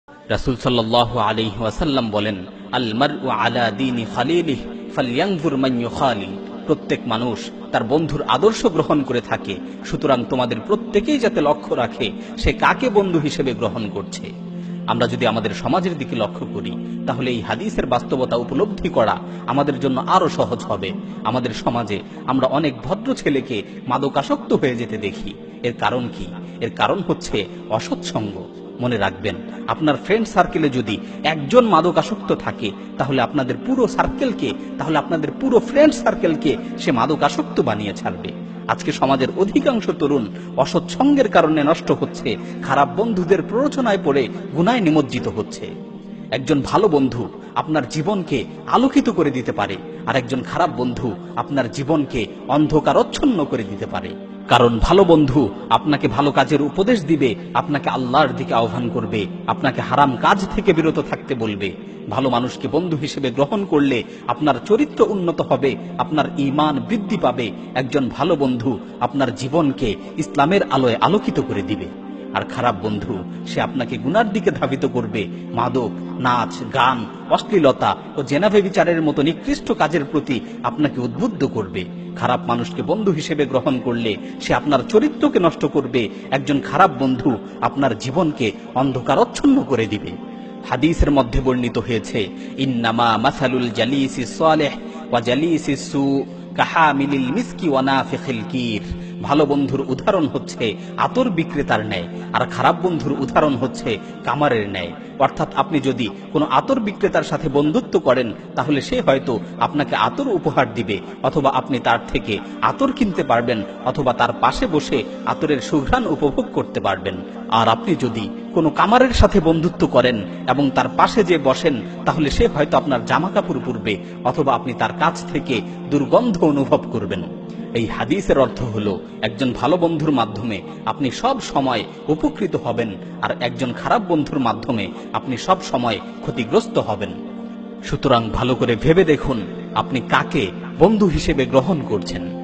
রাসূল সাল্লাল্লাহু আলাইহি ওয়াসাল্লাম বলেন, আল মারউ আলা দীনি খালিলিহি ফালইয়ানজুর মান ইউখালিল। প্রত্যেক মানুষ তার বন্ধুর আদর্শ গ্রহণ করে থাকে, সুতরাং তোমাদের প্রত্যেকেই যাতে লক্ষ্য রাখে সে কাকে বন্ধু হিসেবে গ্রহণ করছে। আমরা যদি আমাদের সমাজের দিকে লক্ষ্য করি, তাহলে এই হাদিসের বাস্তবতা উপলব্ধি করা আমাদের জন্য আরো সহজ হবে। আমাদের সমাজে আমরা অনেক ভদ্র ছেলেকে মাদকাসক্ত হয়ে যেতে দেখি। এর কারণ কি? এর কারণ হচ্ছে অসৎসঙ্গ। মনে রাখবেন, আপনার ফ্রেন্ড সার্কেলে যদি একজন মাদকাসক্ত থাকে, তাহলে আপনাদের পুরো ফ্রেন্ড সার্কেলকে সে মাদকাসক্ত বানিয়ে ছাড়বে। আজকে সমাজের অধিকাংশ তরুণ অসৎসঙ্গের কারণে নষ্ট হচ্ছে, খারাপ বন্ধুদের প্ররোচনায় পড়ে গুনায় নিমজ্জিত হচ্ছে। একজন ভালো বন্ধু আপনার জীবনকে আলোকিত করে দিতে পারে, আর একজন খারাপ বন্ধু আপনার জীবনকে অন্ধকারচ্ছন্ন করে দিতে পারে। কারণ ভালো বন্ধু আপনাকে ভালো কাজের উপদেশ দিবে, আপনাকে আল্লাহর দিকে আহ্বান করবে, আপনাকে হারাম কাজ থেকে বিরত থাকতে বলবে। ভালো মানুষকে বন্ধু হিসেবে গ্রহণ করলে আপনার চরিত্র উন্নত হবে, আপনার ঈমান বৃদ্ধি পাবে। একজন ভালো বন্ধু আপনার জীবনকে ইসলামের আলোয় আলোকিত করে দিবে। আর খারাপ বন্ধু সে আপনাকে গুনার দিকে ধাবিত করবে, মাদক, নাচ, গান, অশ্লীলতা ও জেনাভে বিচারের মতো নিকৃষ্ট কাজের প্রতি আপনাকে উদ্বুদ্ধ করবে। খারাপ মানুষকে বন্ধু হিসেবে গ্রহণ করলে সে আপনার চরিত্রকে নষ্ট করবে। একজন খারাপ বন্ধু আপনার জীবনকে অন্ধকারচ্ছন্ন করে দিবে। হাদিসের মধ্যে বর্ণিত হয়েছে, ইন্নামা মাসালুল জালিসিস সালেহ ওয়া জালিসিস সু কাহামিলিল মিসকি ওয়া নাফিখিল কির। ভালো বন্ধুর উদাহরণ হচ্ছে আতর বিক্রেতার ন্যায়, আর খারাপ বন্ধুর উদাহরণ হচ্ছে কামারের ন্যায়। অর্থাৎ আপনি যদি কোনো আতর বিক্রেতার সাথে বন্ধুত্ব করেন, তাহলে সে হয়তো আপনাকে আতর উপহার দিবে, অথবা আপনি তার থেকে আতর কিনতে পারবেন, অথবা তার পাশে বসে আতরের সুঘ্রাণ উপভোগ করতে পারবেন। আর আপনি যদি কোনো কামারের সাথে বন্ধুত্ব করেন এবং তার পাশে যে বসেন, তাহলে সে হয়তো আপনার জামা কাপড় পরবে, অথবা আপনি তার কাছ থেকে দুর্গন্ধ অনুভব করবেন। এই হাদিসের অর্থ হলো, একজন ভালো বন্ধুর মাধ্যমে আপনি সব সময় উপকৃত হবেন, আর একজন খারাপ বন্ধুর মাধ্যমে আপনি সব সময় ক্ষতিগ্রস্ত হবেন। সুতরাং ভালো করে ভেবে দেখুন আপনি কাকে বন্ধু হিসেবে গ্রহণ করছেন।